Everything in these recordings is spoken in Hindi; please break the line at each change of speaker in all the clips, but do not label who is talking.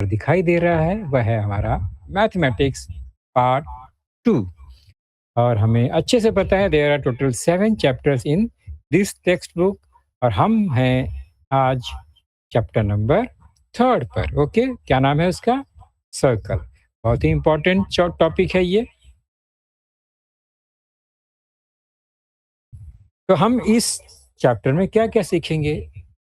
दिखाई दे रहा है वह है हमारा मैथमेटिक्स पार्ट 2। और हमें अच्छे से पता है there are total 7 chapters in this text book, और हम हैं आज चैप्टर नंबर 3 पर। ओके, क्या नाम है उसका? सर्कल। बहुत ही इंपॉर्टेंट टॉपिक है ये। तो हम इस चैप्टर में क्या क्या सीखेंगे?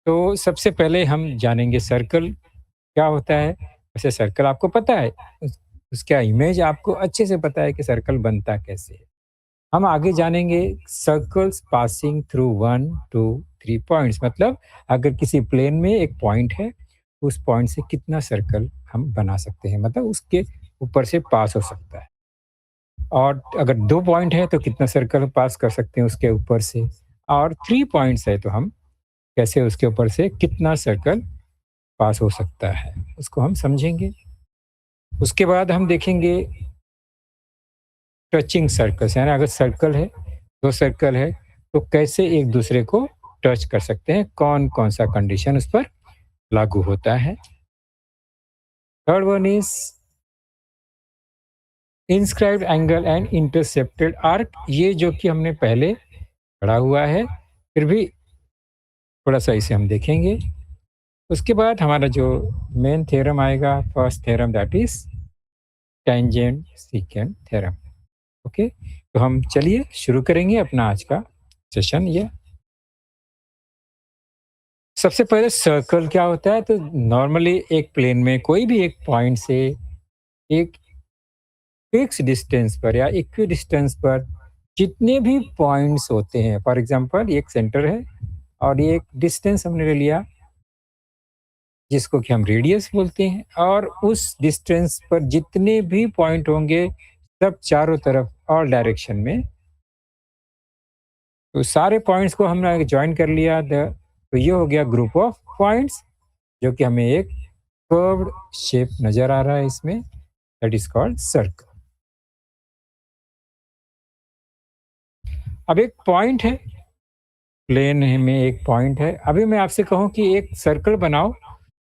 तो सबसे पहले हम जानेंगे सर्कल क्या होता है। वैसे सर्कल आपको पता है, उसका इमेज आपको अच्छे से पता है कि सर्कल बनता कैसे है। हम आगे जानेंगे सर्कल्स पासिंग थ्रू 1 2 3 पॉइंट्स, मतलब अगर किसी प्लेन में एक पॉइंट है, उस पॉइंट से कितना सर्कल हम बना सकते हैं, मतलब उसके ऊपर से पास हो सकता है। और अगर 2 पॉइंट है तो कितना सर्कल पास कर सकते हैं उसके ऊपर से, और 3 पॉइंट्स है तो हम कैसे उसके ऊपर से कितना सर्कल पास हो सकता है, उसको हम समझेंगे। उसके बाद हम देखेंगे टचिंग सर्कल्स, यानी अगर सर्कल है, 2 सर्कल है, तो कैसे एक दूसरे को टच कर सकते हैं, कौन-कौन सा कंडीशन उस पर लागू होता है। Third one is inscribed angle and intercepted arc, ये जो कि हमने पहले पढ़ा हुआ है, फिर भी थोड़ा-सा इसे हम देखेंगे। उसके बाद हमारा जो मेन थ्योरम आएगा, first theorem, that is tangent secant theorem. Okay, तो हम चलिए शुरू करेंगे अपना आज का सेशन ये। सबसे पहले सर्कल क्या होता है? तो नॉर्मली एक प्लेन में कोई भी एक पॉइंट से एक फिक्स डिस्टेंस पर या इक्वी डिस्टेंस पर जितने भी पॉइंट्स होते हैं, फॉर एग्जांपल एक सेंटर है और ये एक डिस्टेंस हमने ले लिया जिसको कि हम रेडियस बोलते हैं, और उस डिस्टेंस पर जितने भी पॉइंट होंगे सब चारों तरफ और डायरेक्शन में, तो सारे पॉइंट्स को हमने ज्वाइन कर लिया तो ये हो गया ग्रुप ऑफ पॉइंट्स, जो कि हमें एक कर्व्ड शेप नजर आ रहा है इसमें, दैट इज कॉल्ड सर्कल। अब एक पॉइंट है, प्लेन में एक पॉइंट है, अभी मैं आपसे कहूं कि एक सर्कल बनाओ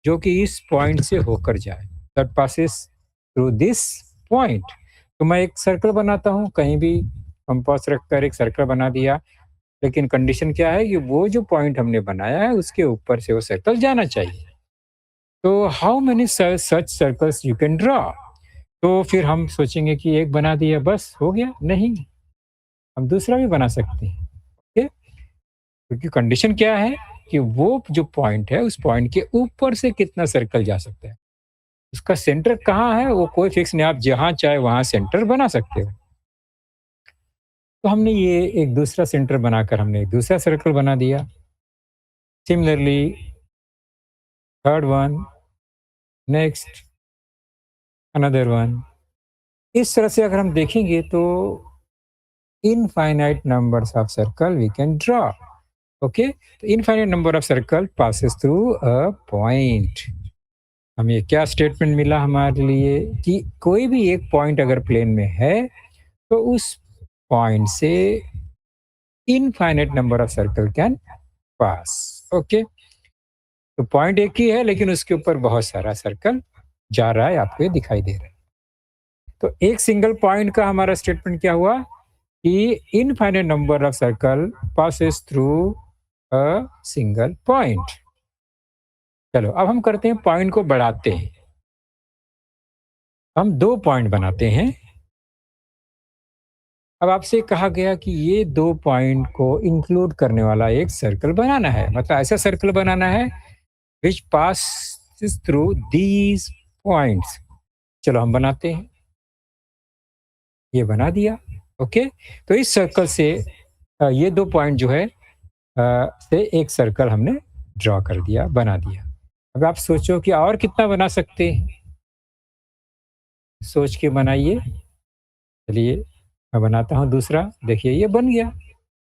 जो कि इस पॉइंट से होकर जाए, that passes through this point. तो मैं एक सर्कल बनाता हूं, कहीं भी कंपास रखकर एक सर्कल बना दिया, लेकिन कंडीशन क्या है कि वो जो पॉइंट हमने बनाया है उसके ऊपर से वो सर्कल जाना चाहिए। तो how many such circles you can draw? तो फिर हम सोचेंगे कि एक बना दिया बस हो गया, नहीं, हम दूसरा भी बना सकते हैं। ओके, क्योंकि कंडीशन क्या है कि वो जो पॉइंट है उस पॉइंट के ऊपर से कितना सर्कल जा सकता है, उसका सेंटर कहाँ है वो कोई फिक्स नहीं, आप जहाँ चाहे वहां सेंटर बना सकते हो। तो हमने ये एक दूसरा सेंटर बनाकर हमने एक दूसरा सर्कल बना दिया। Similarly third one, next another one. इस तरह से अगर हम देखेंगे तो infinite numbers of circle we can draw. Okay, तो infinite number of circle passes through a point. हमें क्या स्टेटमेंट मिला हमारे लिए कि कोई भी एक पॉइंट अगर प्लेन में है तो उस पॉइंट से infinite number of circle can pass. Okay, तो पॉइंट एक ही है लेकिन उसके ऊपर बहुत सारा सर्कल जा रहा है, आपको ये दिखाई दे रहा है। तो एक सिंगल पॉइंट का हमारा स्टेटमेंट क्या हुआ कि infinite number of circle passes through a single point. चलो अब हम करते हैं, पॉइंट को बढ़ाते हैं, हम 2 पॉइंट बनाते हैं। अब आपसे कहा गया कि ये 2 पॉइंट को इंक्लूड करने वाला एक सर्कल बनाना है, मतलब ऐसा सर्कल बनाना है विच पासेस थ्रू दीज पॉइंट्स। चलो हम बनाते हैं, ये बना दिया। ओके, तो इस सर्कल से ये 2 पॉइंट जो है से एक सर्कल हमने ड्रॉ कर दिया, बना दिया। अब आप सोचो कि और कितना बना सकते हैं, सोच के बनाइए। चलिए मैं बनाता हूँ दूसरा, देखिए ये बन गया।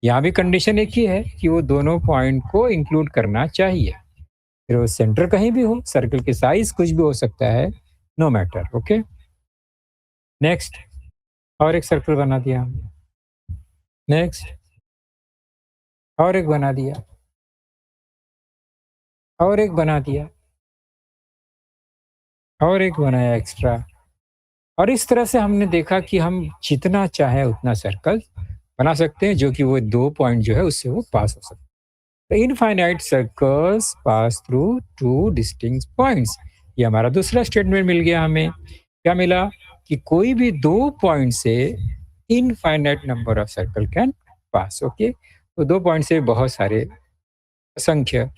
यहाँ भी कंडीशन एक ही है कि वो दोनों पॉइंट को इंक्लूड करना चाहिए, फिर वो सेंटर कहीं भी हो, सर्कल की साइज कुछ भी हो सकता है, नो मैटर। ओके, नेक्स्ट और एक सर्कल बना दिया हमने, नेक्स्ट और एक बना दिया, और एक बना दिया, और एक बनाया एक्स्ट्रा। और इस तरह से हमने देखा कि हम जितना चाहे उतना सर्कल बना सकते हैं, जो कि वो 2 पॉइंट जो है उससे वो पास हो सकते हैं। Infinite circles pass through 2 distinct points. ये हमारा दूसरा स्टेटमेंट मिल गया हमें। क्या मिला? कि कोई भी 2 पॉइंट से infinite number of circle can pass. Okay? तो 2 पॉइंट से बहुत सारे असंख्य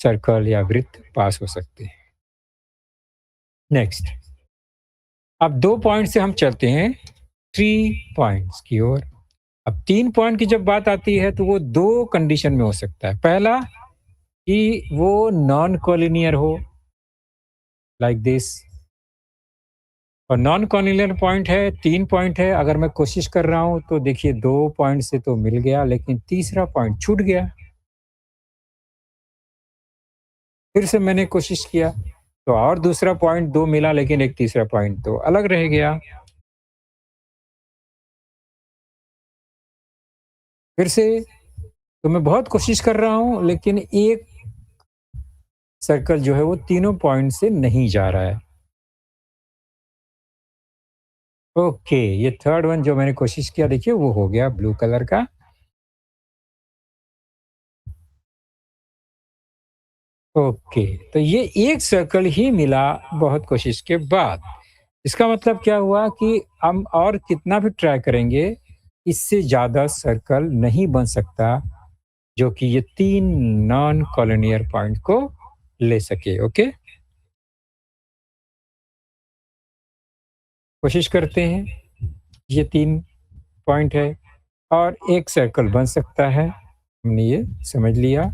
सर्कल या वृत्त पास हो सकते हैं। नेक्स्ट, अब 2 पॉइंट से हम चलते हैं 3 पॉइंट्स की ओर। अब 3 पॉइंट की जब बात आती है तो वो 2 कंडीशन में हो सकता है। पहला, कि वो नॉन कॉलिनियर हो, लाइक दिस। और नॉन कॉलिनियर पॉइंट है, 3 पॉइंट है। अगर मैं कोशिश कर रहा हूँ तो देखिए 2 पॉइंट से तो मिल गया, लेकिन तीसरा पॉइंट छूट गया। फिर से मैंने कोशिश किया तो और दूसरा पॉइंट 2 मिला, लेकिन एक तीसरा पॉइंट तो अलग रह गया। फिर से तो मैं बहुत कोशिश कर रहा हूँ, लेकिन एक सर्कल जो है वो तीनों पॉइंट से नहीं जा रहा है। ओके, ये थर्ड वन जो मैंने कोशिश किया, देखिए वो हो गया ब्लू कलर का। ओके, तो ये एक सर्कल ही मिला बहुत कोशिश के बाद। इसका मतलब क्या हुआ कि हम और कितना भी ट्राई करेंगे, इससे ज़्यादा सर्कल नहीं बन सकता जो कि ये 3 नॉन कॉलिनियर पॉइंट को ले सके। ओके? कोशिश करते हैं। ये 3 पॉइंट है और एक सर्कल बन सकता है। हमने ये समझ लिया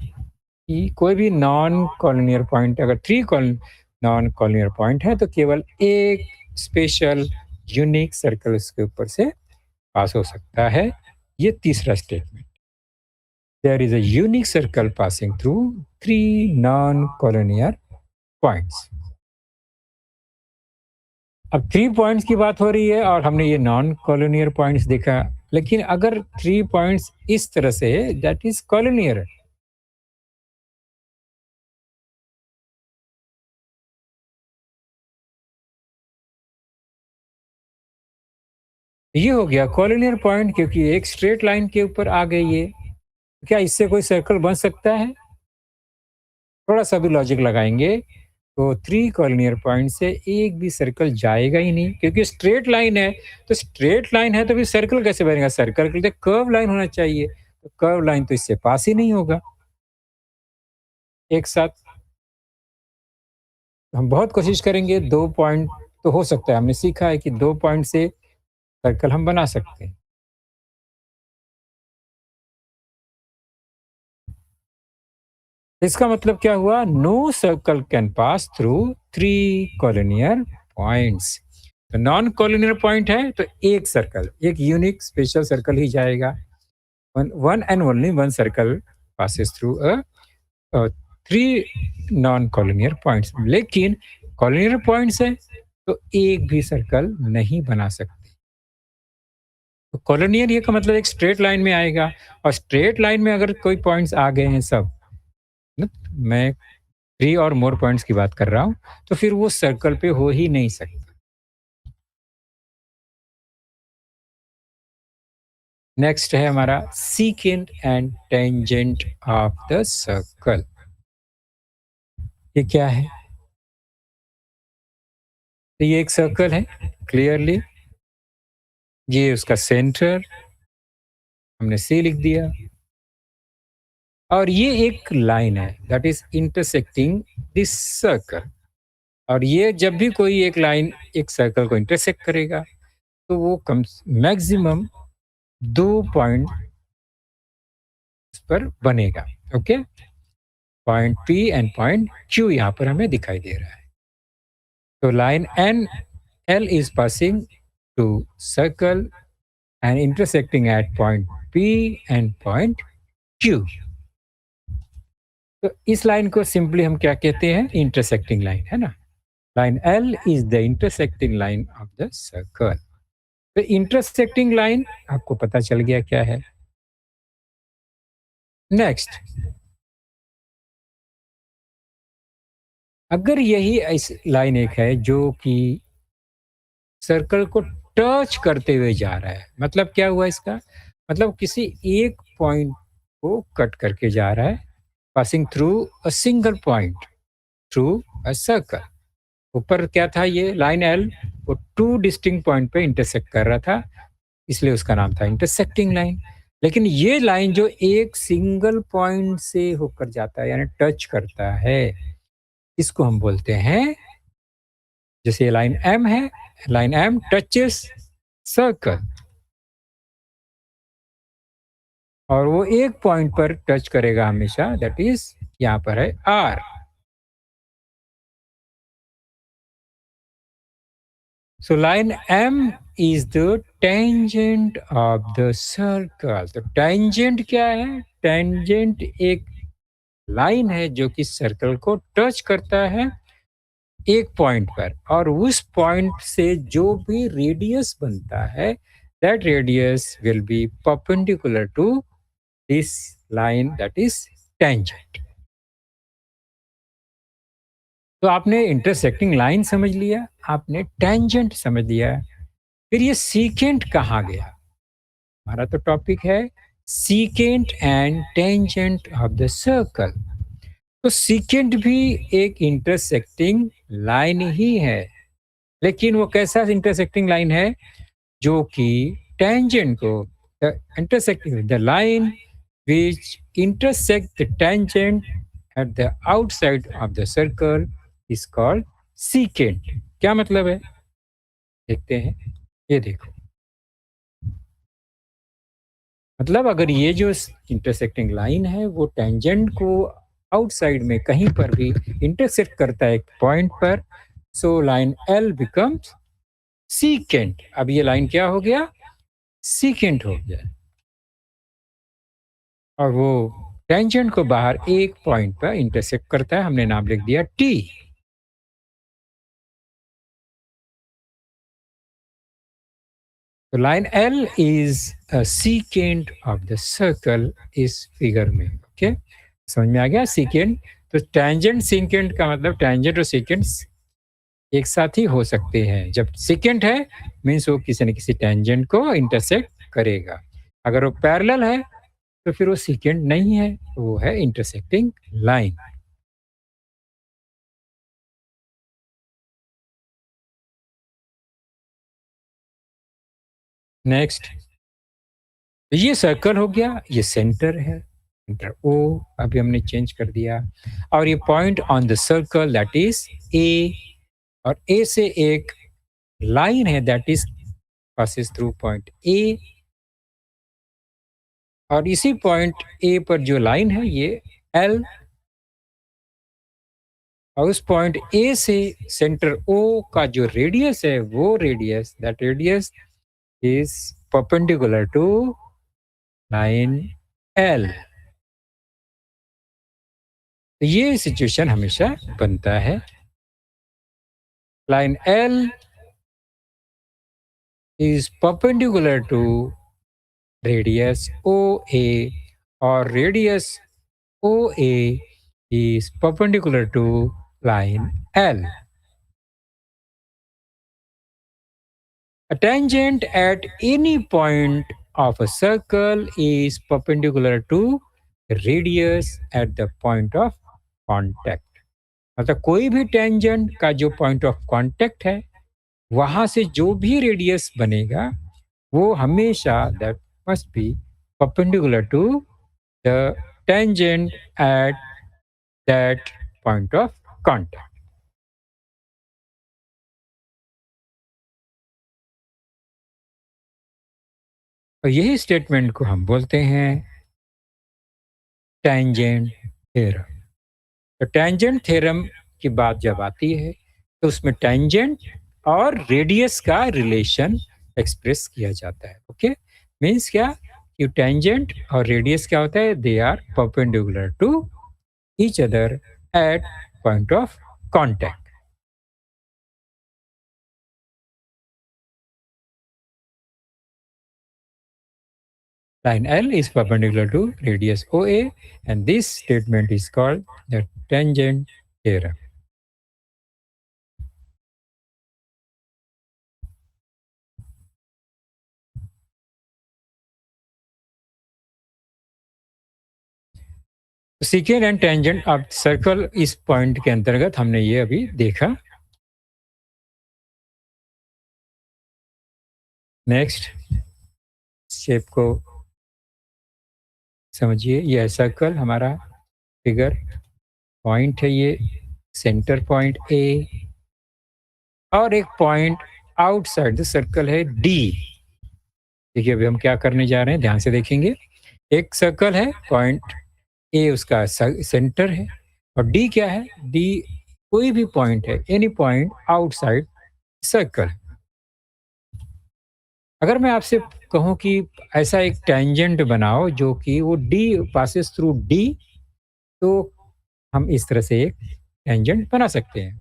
कि कोई भी नॉन कॉलिनियर पॉइंट, अगर 3 नॉन कॉलिनियर पॉइंट है तो केवल एक स्पेशल यूनिक सर्कल उसके ऊपर से पास हो सकता है। ये तीसरा statement. There is a unique circle passing through 3 non collinear points. अब 3 पॉइंट्स की बात हो रही है और हमने ये नॉन कॉलिनियर पॉइंट्स देखा। लेकिन अगर 3 पॉइंट्स इस तरह से दैट इज कॉलिनियर, ये हो गया कॉलिनियर पॉइंट, क्योंकि एक स्ट्रेट लाइन के ऊपर आ गई ये। क्या इससे कोई सर्कल बन सकता है? थोड़ा सा भी लॉजिक लगाएंगे तो 3 कॉलिनियर पॉइंट से एक भी सर्कल जाएगा ही नहीं, क्योंकि स्ट्रेट लाइन है। तो स्ट्रेट लाइन है तो फिर सर्कल कैसे बनेगा? सर्कल के लिए कर्व लाइन होना चाहिए, तो कर्व लाइन तो इससे पास ही नहीं होगा एक साथ। हम बहुत कोशिश करेंगे, 2 पॉइंट तो हो सकता है। हमने सीखा है कि 2 पॉइंट से सर्कल हम बना सकते हैं। इसका मतलब क्या हुआ? No circle can pass through 3 collinear points. तो नॉन कॉलिनियर पॉइंट है तो एक सर्कल, एक यूनिक स्पेशल सर्कल ही जाएगा। One and only one circle passes through a 3 non collinear points. लेकिन कॉलिनियर पॉइंट्स है तो एक भी सर्कल नहीं बना सकते। तो कॉलोनियल ये का मतलब एक स्ट्रेट लाइन में आएगा, और स्ट्रेट लाइन में अगर कोई पॉइंट्स आ गए हैं सब, न, मैं 3 और मोर पॉइंट्स की बात कर रहा हूँ, तो फिर वो सर्कल पे हो ही नहीं सकता। नेक्स्ट है हमारा secant and tangent of the circle. ये क्या है? तो ये एक सर्कल है क्लियरली। ये उसका सेंटर हमने सी लिख दिया, और ये एक लाइन है that is intersecting this circle. और ये जब भी कोई एक लाइन एक सर्कल को इंटरसेक्ट करेगा तो वो कम मैक्सिमम 2 पॉइंट पर बनेगा। Okay? Point P and point Q यहाँ पर हमें दिखाई दे रहा है। तो line N L is passing to circle and intersecting at point P and point Q. तो इस लाइन को सिंपली हम क्या कहते हैं? इंटरसेक्टिंग लाइन, है ना? Line L is the intersecting line of the circle. तो इंटरसेक्टिंग लाइन आपको पता चल गया क्या है। नेक्स्ट, अगर यही लाइन एक है जो कि सर्कल को टच करते हुए जा रहा है, मतलब क्या हुआ इसका? मतलब किसी एक पॉइंट को कट करके जा रहा है, passing through a single point through a circle. ऊपर क्या था ये लाइन एल, वो टू डिस्टिंक्ट पॉइंट पे इंटरसेक्ट कर रहा था, इसलिए उसका नाम था इंटरसेक्टिंग लाइन। लेकिन ये लाइन जो एक सिंगल पॉइंट से होकर जाता है यानी टच करता है, इसको हम बोलते हैं, जैसे लाइन एम है, लाइन एम टचेस सर्कल, और वो एक पॉइंट पर टच करेगा हमेशा, दैट इज यहाँ पर है R. So line M is the tangent of the circle. तो टेंजेंट क्या है? टेंजेंट एक लाइन है जो कि सर्कल को टच करता है एक पॉइंट पर, और उस पॉइंट से जो भी रेडियस बनता है, that radius will be perpendicular to this line, that is tangent. तो आपने इंटरसेक्टिंग लाइन समझ लिया, आपने टेंजेंट समझ लिया, फिर ये सीकेंट कहाँ गया? हमारा तो टॉपिक है secant and tangent of the circle. तो सीकेंट भी एक इंटरसेक्टिंग लाइन ही है, लेकिन वो कैसा इंटरसेक्टिंग लाइन है? जो कि टेंजेंट को, intersecting the line which intersect the tangent at the outside of the circle is called secant। क्या मतलब है? देखते हैं, ये देखो। मतलब अगर ये जो इंटरसेक्टिंग लाइन है वो टेंजेंट को आउटसाइड में कहीं पर भी इंटरसेक्ट करता है एक पॉइंट पर, so line L becomes secant. अब ये लाइन क्या हो गया? सीकेंट हो गया। और वो टेंजेंट को बाहर एक पॉइंट पर इंटरसेक्ट करता है, हमने नाम लिख दिया टी। तो line L is a secant of the circle इस फिगर में। ओके, समझ में आ गया सीकेंट? तो टेंजेंट सीकेंट का मतलब टेंजेंट और सीकेंट एक साथ ही हो सकते हैं। जब सीकेंट है मीन्स वो किसी न किसी टेंजेंट को इंटरसेक्ट करेगा। अगर वो पैरेलल है तो फिर वो सीकेंट नहीं है, वो है इंटरसेक्टिंग लाइन। नेक्स्ट, ये सर्कल हो गया, ये सेंटर है, सेंटर ओ अभी हमने चेंज कर दिया, और ये point on the circle that is a, और ए से एक लाइन है that is passes through point A, और इसी पॉइंट ए पर जो लाइन है ये एल, और उस पॉइंट ए से सेंटर ओ का जो रेडियस है वो radius, that radius is perpendicular to line L. तो ये सिचुएशन हमेशा बनता है। Line L is perpendicular to radius OA, or radius OA is perpendicular to line L. A tangent at any point of a circle is perpendicular to radius at the point of contact। मतलब कोई भी टेंजेंट का जो पॉइंट ऑफ कांटेक्ट है वहां से जो भी रेडियस बनेगा वो हमेशा that must be perpendicular to the tangent at that point of contact. और यही स्टेटमेंट को हम बोलते हैं टेंजेंट थ्योरम। तो टेंजेंट थ्योरम की बात जब आती है तो उसमें टेंजेंट और रेडियस का रिलेशन एक्सप्रेस किया जाता है। ओके, मीन्स क्या कि टेंजेंट और रेडियस क्या होता है? They are perpendicular to each other at point of contact। Line L is perpendicular to radius OA, and this statement is called the tangent theorem। सीकेंड and tangent of circle, इस पॉइंट के अंतर्गत हमने ये अभी देखा। नेक्स्ट शेप को समझिए, ये है सर्कल हमारा फिगर, पॉइंट है ये, सेंटर पॉइंट ए, और एक पॉइंट आउटसाइड द सर्कल है डी। देखिए अभी हम क्या करने जा रहे हैं, ध्यान से देखेंगे। एक सर्कल है, पॉइंट ए उसका सेंटर है, और डी क्या है, डी कोई भी पॉइंट है, एनी पॉइंट आउटसाइड सर्कल। अगर मैं आपसे कहूं कि ऐसा एक टेंजेंट बनाओ जो कि वो डी पासेस थ्रू डी, तो हम इस तरह से एक टेंजेंट बना सकते हैं।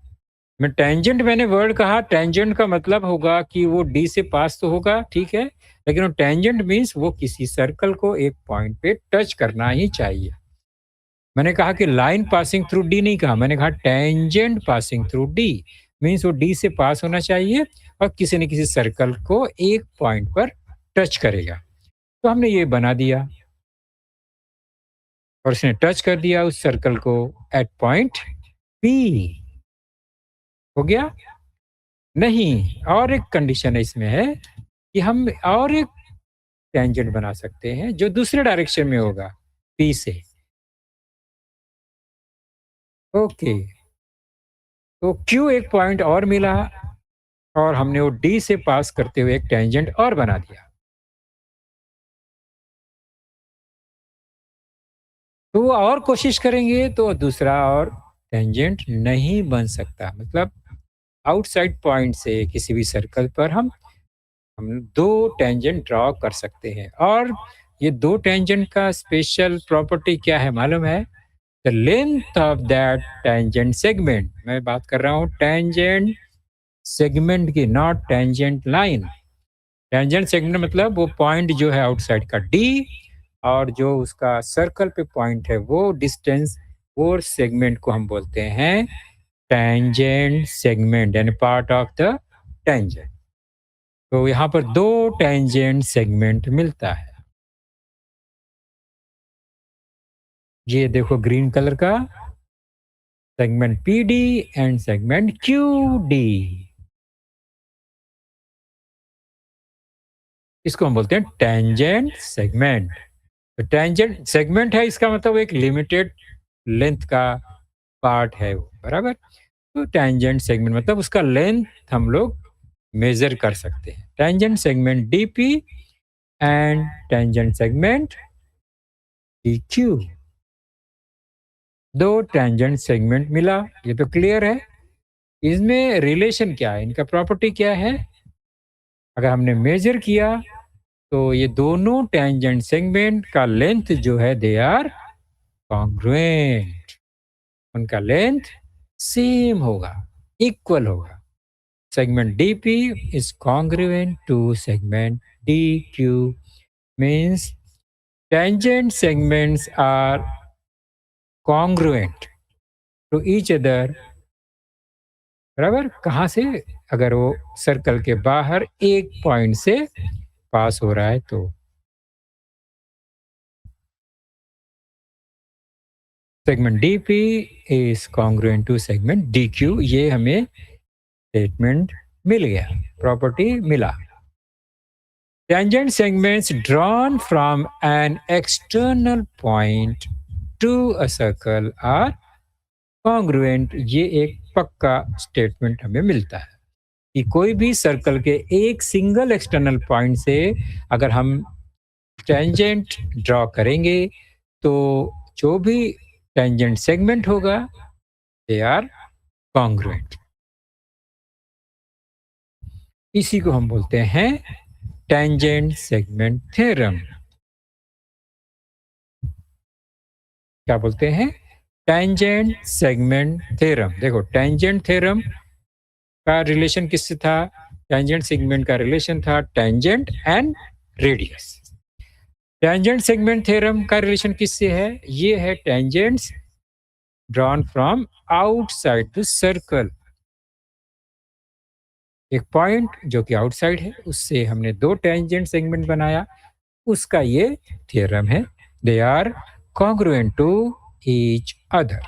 मैं टेंजेंट, मैंने वर्ड कहा, टेंजेंट का मतलब होगा कि वो डी से पास तो होगा, ठीक है, लेकिन वो टेंजेंट मीन्स वो किसी सर्कल को एक पॉइंट पे टच करना ही चाहिए। मैंने कहा कि लाइन पासिंग थ्रू डी नहीं कहा, मैंने कहा tangent passing through D, means वो डी से पास होना चाहिए और किसी न किसी सर्कल को एक पॉइंट पर टच करेगा। तो हमने ये बना दिया और उसने टच कर दिया उस सर्कल को एट पॉइंट पी। हो गया? नहीं, और एक कंडीशन इसमें है कि हम और एक टेंजेंट बना सकते हैं जो दूसरे डायरेक्शन में होगा, पी से। ओके, तो क्यू एक पॉइंट और मिला और हमने वो डी से पास करते हुए एक टेंजेंट और बना दिया। तो वो और कोशिश करेंगे तो दूसरा और टेंजेंट नहीं बन सकता। मतलब आउटसाइड पॉइंट से किसी भी सर्कल पर हम दो टेंजेंट ड्रॉ कर सकते हैं। और ये दो टेंजेंट का स्पेशल प्रॉपर्टी क्या है मालूम है? The length of that tangent segment. मैं बात कर रहा हूँ टेंजेंट सेगमेंट की, not tangent line. Tangent segment मतलब वो पॉइंट जो है आउटसाइड का डी, और जो उसका सर्कल पे पॉइंट है वो डिस्टेंस, वो सेगमेंट को हम बोलते हैं टेंजेंट सेगमेंट, यानी पार्ट ऑफ द टेंजेंट। तो यहाँ पर दो टेंजेंट सेगमेंट मिलता है। ये देखो ग्रीन कलर का segment P D and segment Q D, इसको हम बोलते हैं टेंजेंट सेगमेंट। तो टेंजेंट सेगमेंट है, इसका मतलब एक लिमिटेड लेंथ का पार्ट है वो, बराबर। तो टेंजेंट सेगमेंट मतलब उसका लेंथ हम लोग मेजर कर सकते हैं। Tangent segment DP and tangent segment DQ, दो टेंजेंट सेगमेंट मिला। ये तो क्लियर है। इसमें रिलेशन क्या है, इनका प्रॉपर्टी क्या है? अगर हमने मेजर किया तो ये दोनों टेंजेंट सेगमेंट का लेंथ जो है दे आर कॉन्ग्रुएंट, उनका लेंथ सेम होगा, इक्वल होगा। Segment DP is congruent to segment DQ, means tangent segments are congruent to each other, बराबर। कहाँ से? अगर वो सर्कल के बाहर एक पॉइंट से पास हो रहा है तो। Segment DP is congruent to segment DQ, ये हमें स्टेटमेंट मिल गया, प्रॉपर्टी मिला। Tangent segments drawn from an external point to a circle are congruent, ये एक पक्का स्टेटमेंट हमें मिलता है कि कोई भी सर्कल के एक सिंगल एक्सटर्नल पॉइंट से अगर हम टेंजेंट ड्रॉ करेंगे तो जो भी टेंजेंट सेगमेंट होगा दे आर कॉन्ग्रुएंट। इसी को हम बोलते हैं टेंजेंट सेगमेंट थ्योरम। क्या बोलते हैं? Tangent segment theorem. देखो टेंजेंट थ्योरम का रिलेशन किससे था? टेंजेंट सेगमेंट का रिलेशन था tangent and radius. Tangent segment theorem का रिलेशन किससे है? ये है tangents drawn from outside the circle. एक पॉइंट जो कि आउटसाइड है, उससे हमने दो टेंजेंट सेगमेंट बनाया, उसका ये थ्योरम है। They are congruent to each other.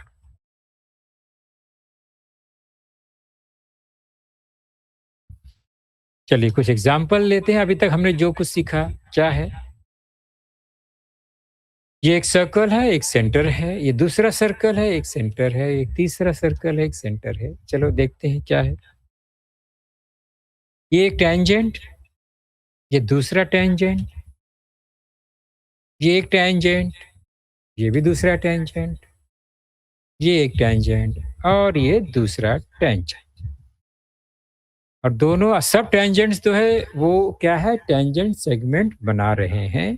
चलिए कुछ एग्जाम्पल लेते हैं। अभी तक हमने जो कुछ सीखा क्या है? ये एक सर्कल है, एक सेंटर है, ये दूसरा सर्कल है, एक सेंटर है, एक तीसरा सर्कल है, एक सेंटर है। चलो देखते हैं क्या है। ये एक टैंजेंट, ये दूसरा टैंजेंट, ये एक टैंजेंट, ये भी दूसरा टैंजेंट, ये एक टैंजेंट और ये दूसरा टैंजेंट। और दोनों सब टैंजेंट्स जो है वो क्या है? टैंजेंट सेगमेंट बना रहे हैं।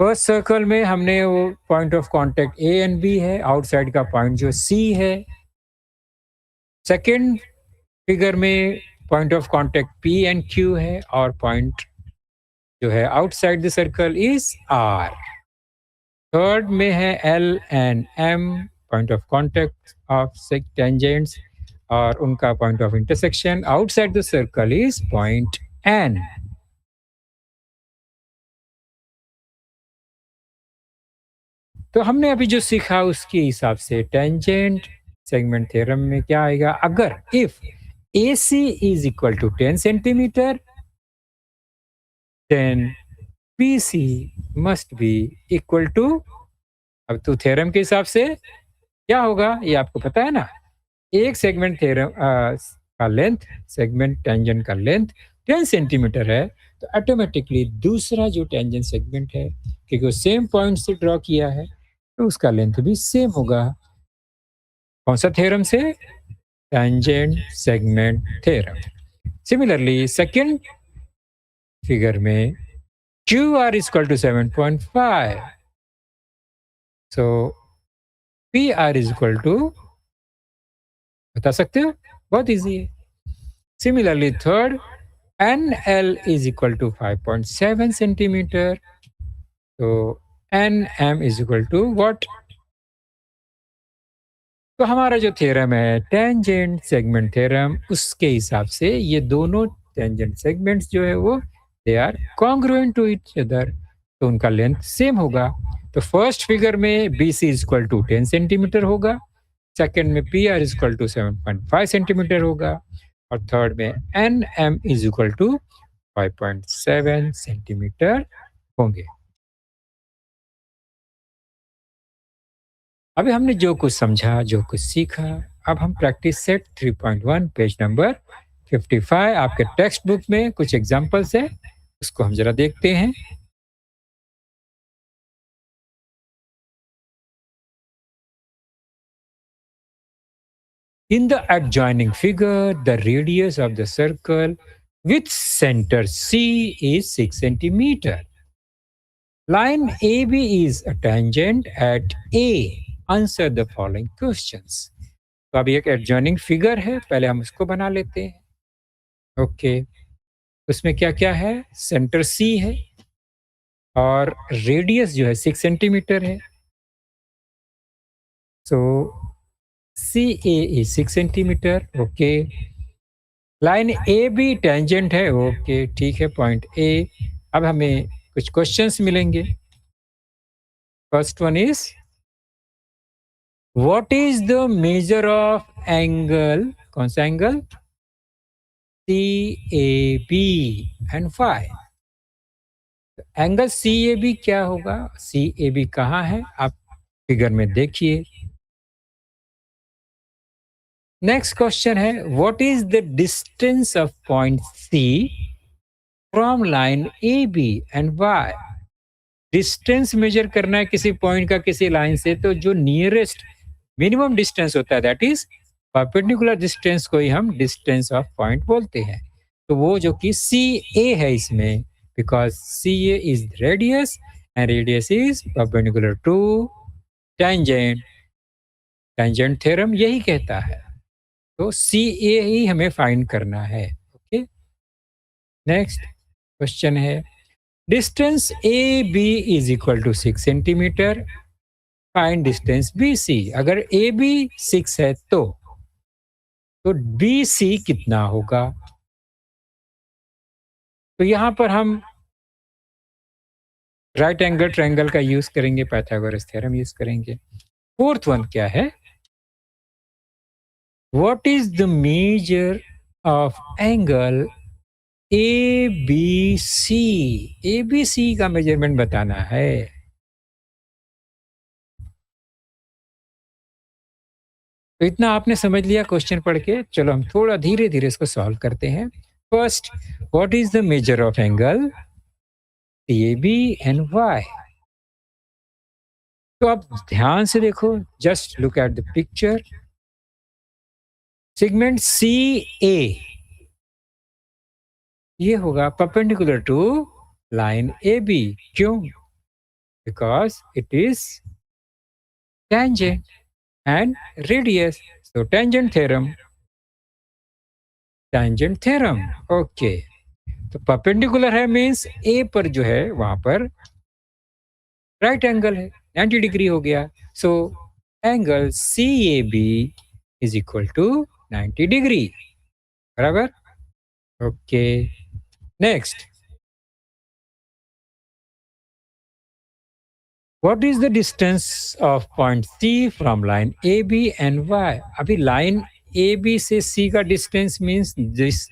फर्स्ट सर्कल में हमने वो point of contact A and B है, आउटसाइड का पॉइंट जो सी है। सेकंड फिगर में point of contact P and Q है और पॉइंट जो है outside the circle is R. Third में है L and M, point of contact of tangents और उनका point of intersection outside the circle is point N. तो हमने अभी जो सीखा उसके हिसाब से टेंजेंट सेगमेंट थ्योरम में क्या आएगा? अगर if AC is equal to 10 centimetre then BC must be equal to, अब तो थ्योरम के हिसाब से क्या होगा ये आपको पता है ना? एक सेगमेंट थ्योरम का लेंथ, सेगमेंट टेंजेंट का लेंथ 10 सेंटीमीटर है तो ऑटोमेटिकली दूसरा जो टेंजेंट सेगमेंट है क्योंकि वो सेम पॉइंट से ड्रॉ किया है तो उसका लेंथ भी सेम होगा। कौन सा थ्योरम से? Tangent segment theorem. Similarly second figure में QR is equal to 7.5, so PR is equal to, बता सकते हो? बहुत इजी है। Similarly third NL is equal to 5.7 centimetre, तो NM is equal to what? तो हमारा जो थ्योरम है टेंजेंट सेगमेंट थ्योरम उसके हिसाब से ये दोनों टेंजेंट सेगमेंट्स जो है वो they are congruent to each other, तो उनका लेंथ सेम होगा। तो फर्स्ट फिगर में BC is equal to 10 centimetre होगा, सेकंड में PR is equal to 7.5 centimetre होगा और थर्ड में NM is equal to 5.7 centimetre होंगे। अभी हमने जो कुछ समझा, जो कुछ सीखा, अब हम प्रैक्टिस सेट 3.1 पेज नंबर 55 आपके टेक्स्ट बुक में कुछ एग्जांपल्स है, उसको हम जरा देखते हैं। In the adjoining figure, the radius of the circle with center C is 6 centimeter. Line AB is a tangent at A. Answer the following questions. तो अभी एक एडजॉइनिंग फिगर है, पहले हम उसको बना लेते हैं। ओके, उसमें क्या क्या है? सेंटर सी है और रेडियस जो है 6 सेंटीमीटर है। So C A is 6 centimetre. Okay, line A B tangent है। ओके ठीक है, पॉइंट ए। अब हमें कुछ क्वेश्चंस मिलेंगे। First one is what is the measure of angle? कौन सा angle? C A B and phi. Angle C A B क्या होगा? सी ए बी कहाँ है आप फिगर में देखिए। नेक्स्ट क्वेश्चन है what is the distance of point C from line A B and Y? Distance measure करना है किसी पॉइंट का किसी लाइन से, तो जो नियरेस्ट मिनिमम डिस्टेंस होता है दैट इज परपेंडिकुलर डिस्टेंस को ही हम डिस्टेंस ऑफ पॉइंट बोलते हैं। तो वो जो कि सी ए है इसमें, because C A is radius and radius is perpendicular to tangent. Tangent theorem यही कहता है, तो सी ए ही हमें फाइंड करना है। ओके, नेक्स्ट क्वेश्चन है distance A B is equal to 6 centimetre, find distance B C. अगर ए बी 6 है तो बी सी कितना होगा? तो यहां पर हम राइट एंगल ट्रायंगल का यूज करेंगे, पाइथागोरस थ्योरम यूज करेंगे। फोर्थ वन क्या है? What is the measure of angle A B C? A B सी का मेजरमेंट बताना है। तो इतना आपने समझ लिया क्वेश्चन पढ़ के। चलो हम थोड़ा धीरे धीरे इसको सॉल्व करते हैं। First, what is the measure of angle A B and Y? तो आप ध्यान से देखो, just look at the picture. Segment C A ये होगा perpendicular to line A B. क्यों? Because it is tangent and radius. So tangent theorem. Okay. तो परपेंडिकुलर है मीन्स ए पर जो है वहां पर राइट एंगल है, 90 डिग्री हो गया। So angle C A B is equal to 90 degree. बराबर? Okay. Next, what is the distance of point C from line A B and Y? अभी लाइन ए बी से सी का डिस्टेंस मीन्स दिस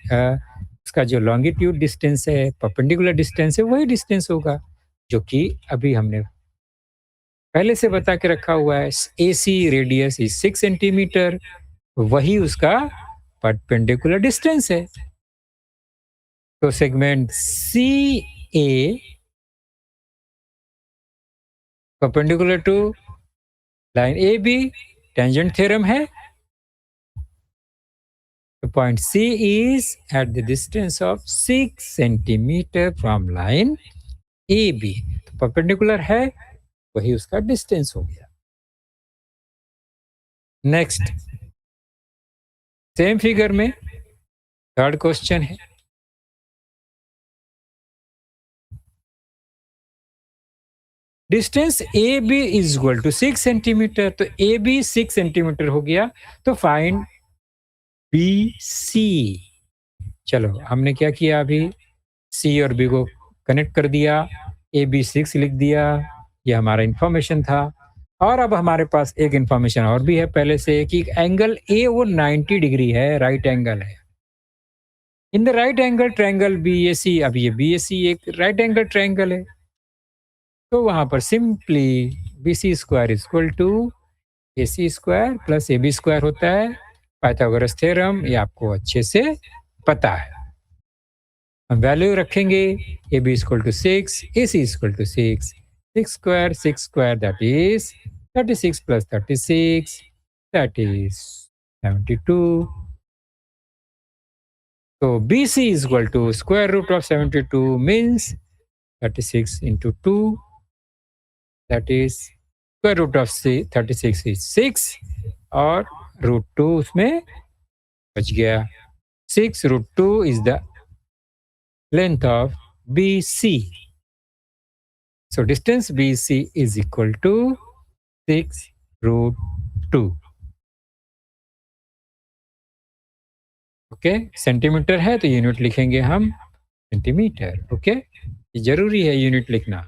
उसका जो लॉन्गिट्यूड डिस्टेंस है, परपेंडिकुलर डिस्टेंस है, वही डिस्टेंस होगा जो कि अभी हमने पहले से बता के रखा हुआ है। A C radius is 6 centimetre, वही उसका परपेंडिकुलर डिस्टेंस है। तो segment C A perpendicular to line A B, tangent theorem है। The point C is at the distance of 6 centimeter from line AB. तो परपेंडिकुलर है, वही उसका डिस्टेंस हो गया। नेक्स्ट, सेम फिगर में थर्ड क्वेश्चन है। Distance A B is equal to 6 centimetre. तो ए बी 6 सेंटीमीटर हो गया। तो फाइंड बी सी। चलो हमने क्या किया, अभी सी और बी को कनेक्ट कर दिया, ए बी 6 लिख दिया, ये हमारा इंफॉर्मेशन था। और अब हमारे पास एक इंफॉर्मेशन और भी है पहले से कि एंगल ए वो 90 डिग्री है, राइट एंगल है। In the right angle triangle B A C, अब ये बी ए सी एक राइट एंगल ट्रायंगल है, तो वहां पर simply B C square is equal to A C square plus A B square होता है। पाइथागोरस थ्योरम ये आपको अच्छे से पता है। हम वैल्यू रखेंगे, A B equal to 6, A C equal to 6, 6 square that is 36 plus 36 that is 72। तो B C is equal to square root of 72 means 36 into 2, that is square root of 36 is 6 और रूट 2 उसमें बच गया। 6 root 2 is the length of BC. So distance BC is equal to 6 root 2. Okay, centimetre है तो यूनिट लिखेंगे हम सेंटीमीटर। ओके, ये जरूरी है यूनिट लिखना।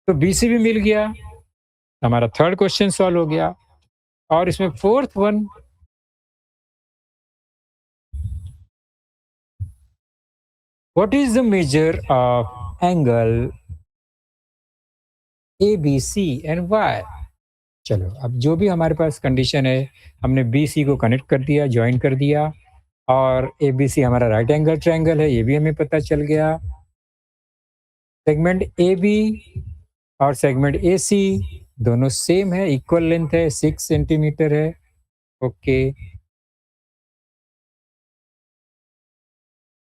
तो BC भी मिल गया, हमारा थर्ड क्वेश्चन सॉल्व हो गया। और इसमें fourth one, what is the measure of angle A B C and Y? चलो अब जो भी हमारे पास कंडीशन है, हमने बी सी को कनेक्ट कर दिया, ज्वाइन कर दिया, और ए बी सी हमारा राइट एंगल ट्रायंगल है, ये भी हमें पता चल गया। सेगमेंट ए बी और सेगमेंट ए सी दोनों सेम है, इक्वल लेंथ है, 6 सेंटीमीटर है। ओके,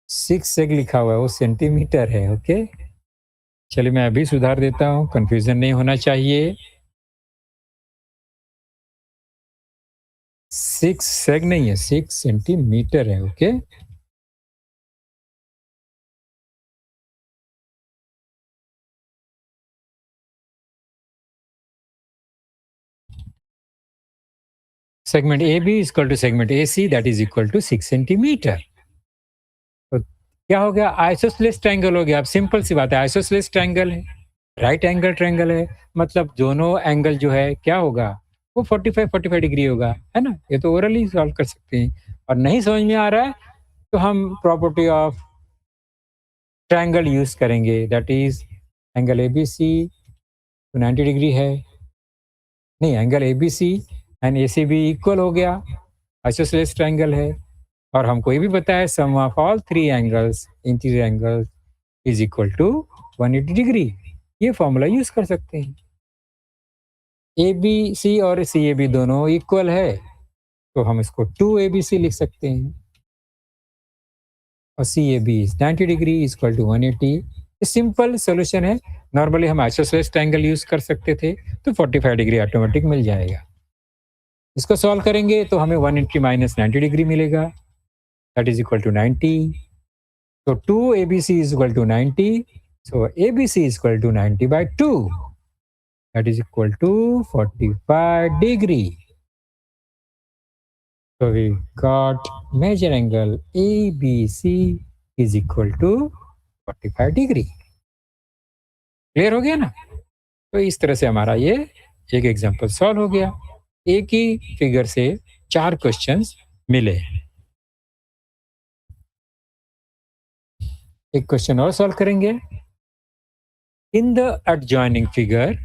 6 सेग लिखा हुआ है, वो सेंटीमीटर है। ओके, चलिए मैं अभी सुधार देता हूँ, कंफ्यूजन नहीं होना चाहिए। 6 सेग नहीं है, 6 सेंटीमीटर है। Okay, segment AB is equal to segment AC, that is equal to 6 centimeter. तो क्या हो गया? आइसोसेलेस ट्रायंगल हो गया। अब सिंपल सी बात है, आइसोसेलेस ट्रायंगल है, राइट एंगल ट्रायंगल है, मतलब दोनों एंगल जो है क्या होगा? वो 45 डिग्री होगा, है ना? ये तो ओरली सॉल्व कर सकते हैं। और नहीं समझ में आ रहा है तो हम प्रॉपर्टी ऑफ ट्रायंगल यूज़ करेंगे, that is angle ABC 90 degree है। नहीं, angle ABC and ACB equal हो गया, आइसोसेलेस ट्रायंगल है। और हमको ये भी पता है sum of all three angles interior angle is equal to 180 degree. ये फॉर्मूला यूज़ कर सकते हैं। ए बी सी और सी ए बी दोनों इक्वल है, तो हम इसको 2 ए बी सी लिख सकते हैं। और C A B is 90 degree is equal to 180। Simple solution है। नॉर्मली हम आइसोसेलेस ट्रायंगल यूज़ कर सकते थे, तो 45 डिग्री ऑटोमेटिक मिल जाएगा। इसको सॉल्व करेंगे तो हमें 180 माइनस 90 डिग्री मिलेगा, that is equal to 90। So 2ABC is equal to 90. So ABC is equal to 90 by 2. That is equal to 45 degree. So we got measure angle ABC is equal to 45 degree. Clear हो गया ना? तो इस तरह से हमारा ये एक एग्जांपल सॉल्व हो गया। एक ही फिगर से 4 क्वेश्चंस मिले। एक क्वेश्चन और सॉल्व करेंगे। In the adjoining figure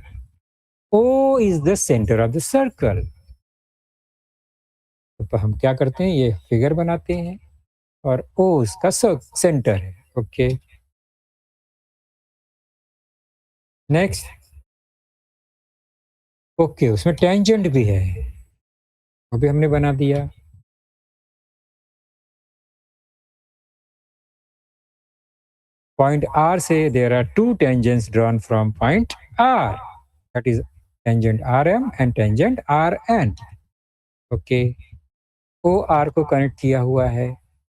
O is the center of the circle. तो हम क्या करते हैं, ये फिगर बनाते हैं और O उसका सेंटर है। Okay, next. ओके, उसमें टेंजेंट भी है, वो भी हमने बना दिया। पॉइंट R से there are two tangents drawn from point R, that is tangent RM and tangent RN। Okay, OR को कनेक्ट किया हुआ है,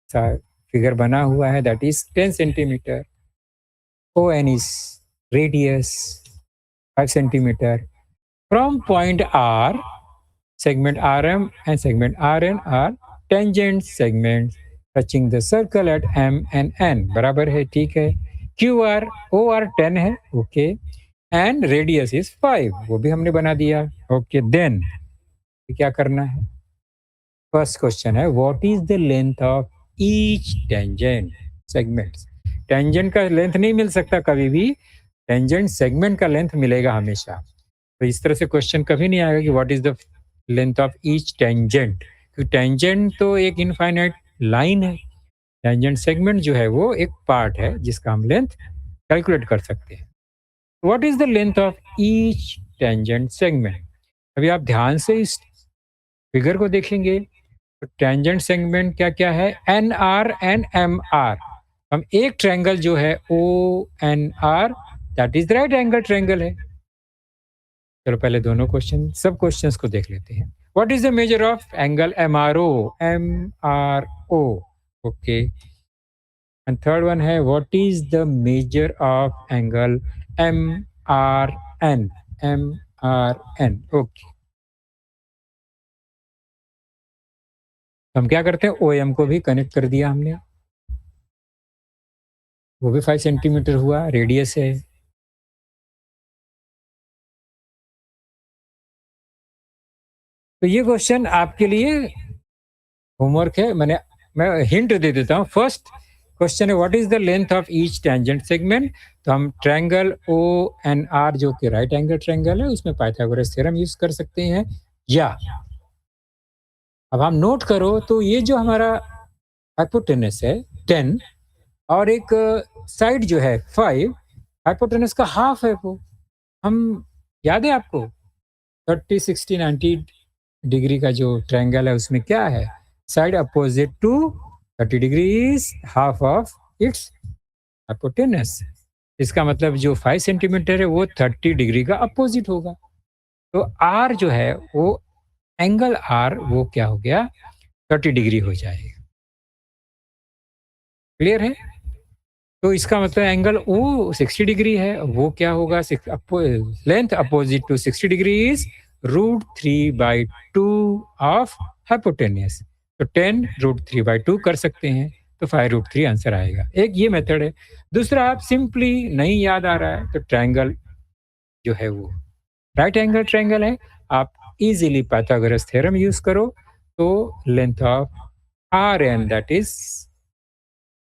फिगर बना हुआ है, that is 10 centimetre. ON is radius 5 centimeter. From point R, segment RM and segment RN are tangent segments touching the circle at M and N. बराबर है, ठीक है। QR, OR 10 है, ओके, एंड रेडियस इज 5, वो भी हमने बना दिया। ओके, देन क्या करना है? फर्स्ट क्वेश्चन है, what is the length of each tangent segment. Tangent का लेंथ नहीं मिल सकता कभी भी, टेंजेंट सेगमेंट का लेंथ मिलेगा हमेशा। तो इस तरह से क्वेश्चन कभी नहीं आएगा कि what is the length of each tangent, क्योंकि टेंजेंट तो एक इनफाइनाइट लाइन है, टेंजेंट सेगमेंट जो है वो एक पार्ट है जिसका हम लेंथ कैलकुलेट कर सकते हैं। What is the length of each tangent segment. अभी आप ध्यान से इस फिगर को देखेंगे तो टेंजेंट सेगमेंट क्या क्या है, N R and M R. हम एक ट्रायंगल जो है O N R, that is right angle triangle है। चलो पहले दोनों क्वेश्चन, सब क्वेश्चंस को देख लेते हैं। What is the measure of angle M R O, okay. And third one है, what is the measure of angle M R N, okay. हम क्या करते हैं, ओ एम को भी कनेक्ट कर दिया हमने, वो भी 5 सेंटीमीटर हुआ, रेडियस है। तो ये क्वेश्चन आपके लिए होमवर्क है। मैं हिंट दे देता हूँ। फर्स्ट क्वेश्चन है, what is the length of each tangent segment. तो हम ट्रायंगल ओ एन आर जो कि राइट एंगल ट्रायंगल है, उसमें पाइथागोरस थ्योरम यूज कर सकते हैं। या अब हम नोट करो तो ये जो हमारा हाइपोटेनस है 10 और एक साइड जो है 5, हाइपोटेनस का हाफ है वो। हम याद है आपको 30 60 90 डिग्री का जो ट्रायंगल है उसमें क्या है, side opposite to 30 degree is half of its hypotenuse. इसका मतलब जो 5 सेंटीमीटर है वो 30 डिग्री का अपोजिट होगा। तो आर जो है वो एंगल आर वो क्या हो गया, 30 डिग्री हो जाएगा। क्लियर है? तो इसका मतलब एंगल ओ 60 डिग्री है, वो क्या होगा, length opposite to 60 degree is √3/2 of hypotenuse. तो 10 √3/2 कर सकते हैं, तो 5√3 आंसर आएगा। एक ये मेथड है। दूसरा, आप सिंपली नहीं याद आ रहा है तो ट्रायंगल जो है वो राइट एंगल ट्रायंगल है, आप इजीली पाइथागोरस थ्योरम यूज करो तो length of R N that is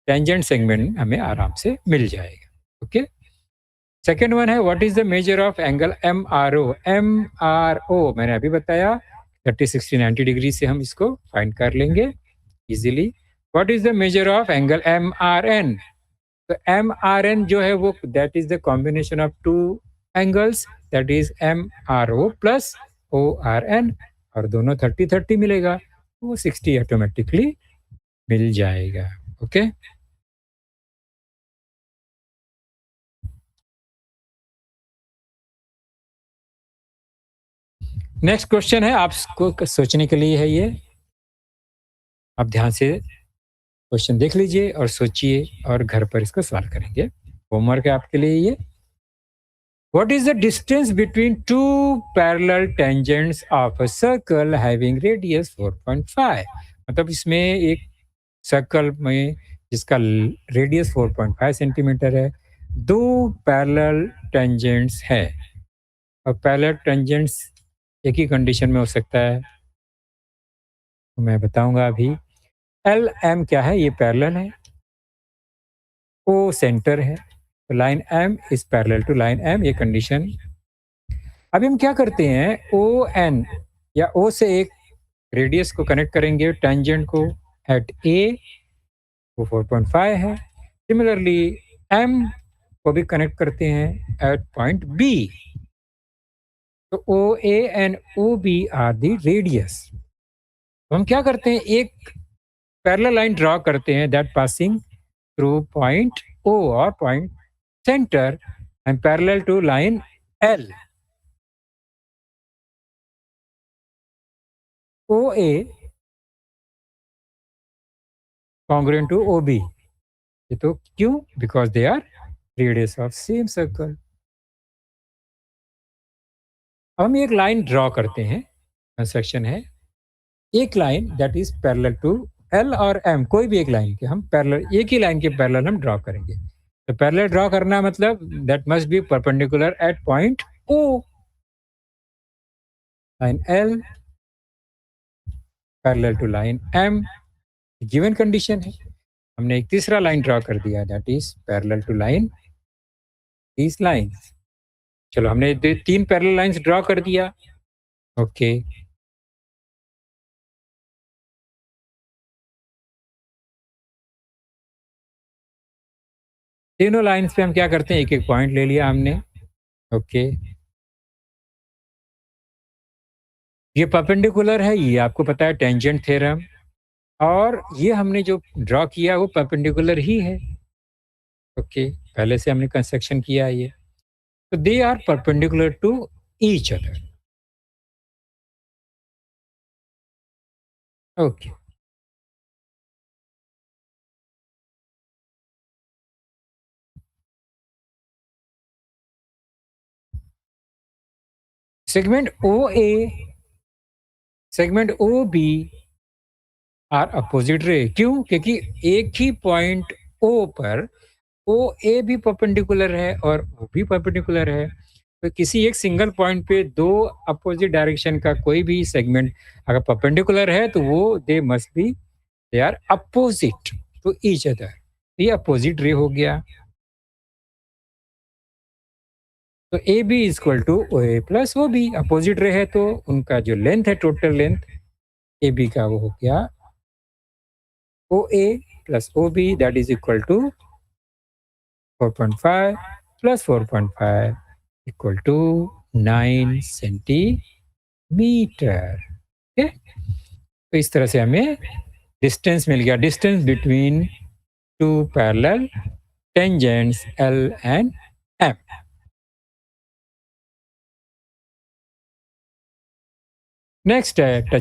tangent segment हमें आराम से मिल जाएगा। ओके। सेकेंड वन है what is the measure of angle M R O. M R O मैंने अभी बताया 30, 60, 90 डिग्री से हम इसको फाइंड कर लेंगे easily. What is the measure of angle M R N. तो एम आर एन जो है वो that is the combination of two angles that is M R O plus O R N, और दोनों 30, 30 मिलेगा, वो 60 ऑटोमेटिकली मिल जाएगा। ओके। नेक्स्ट क्वेश्चन है आपको सोचने के लिए है ये, आप ध्यान से क्वेश्चन देख लीजिए और सोचिए और घर पर इसको सॉल्व करेंगे। होमवर्क है आपके लिए ये। What is the distance between two parallel tangents of a circle having radius 4.5? मतलब इसमें एक सर्कल में जिसका रेडियस 4.5 सेंटीमीटर है, दो पैरेलल टेंजेंट्स है, और पैरेलल टेंजेंट्स एक ही कंडीशन में हो सकता है, तो मैं बताऊंगा अभी। एल एम क्या है, ये पैरेलल है, ओ सेंटर है, तो line M is parallel to line M, ये कंडीशन। अभी हम क्या करते हैं, ओ एन या ओ से एक रेडियस को कनेक्ट करेंगे टेंजेंट को एट ए, वो 4.5 है। सिमिलरली एम को भी कनेक्ट करते हैं एट पॉइंट बी, तो O A and O B are the radius. तो हम क्या करते हैं, एक पैरेलल लाइन ड्रॉ करते हैं that passing through point O और point centre and parallel to line L. O A congruent to OB, ये तो क्यों, because they are radius of same circle. हम एक लाइन ड्रॉ करते हैं, कंस्ट्रक्शन है, एक line that is parallel to L और एम, कोई भी एक लाइन के हम पैरेलल, एक ही लाइन के पैरेलल हम ड्रॉ करेंगे। तो पैरेलल ड्रॉ करना मतलब that must be perpendicular at point O, line L parallel to line M, given condition है। हमने एक तीसरा लाइन ड्रॉ कर दिया that is parallel to line these lines. चलो हमने तीन पैरेलल लाइंस ड्रॉ कर दिया। ओके। तीनों लाइंस पे हम क्या करते हैं, एक एक पॉइंट ले लिया हमने। ओके। ये परपेंडिकुलर है, ये आपको पता है टेंजेंट थ्योरम, और ये हमने जो ड्रॉ किया वो परपेंडिकुलर ही है। ओके, पहले से हमने कंस्ट्रक्शन किया है ये, तो they are perpendicular to each other. Okay. Segment O A, segment O B are opposite ray. क्यों? क्योंकि एक ही पॉइंट ओ पर ओ ए भी परपेंडिकुलर है और ओ भी परपेंडिकुलर है, तो किसी एक सिंगल पॉइंट पे दो अपोजिट डायरेक्शन का कोई भी सेगमेंट अगर परपेंडिकुलर है तो वो they must be, they are opposite to each other. ये अपोजिट रे हो गया, तो A B is equal to O A plus O B. Opposite ray है तो उनका जो लेंथ है, टोटल लेंथ ए बी का, वो हो गया O A plus O B that is equal to 4.5 plus 4.5 equal to 9 centimetre. Okay, तो इस तरह से हमें डिस्टेंस मिल गया, distance between two parallel tangents L and M. Next है टच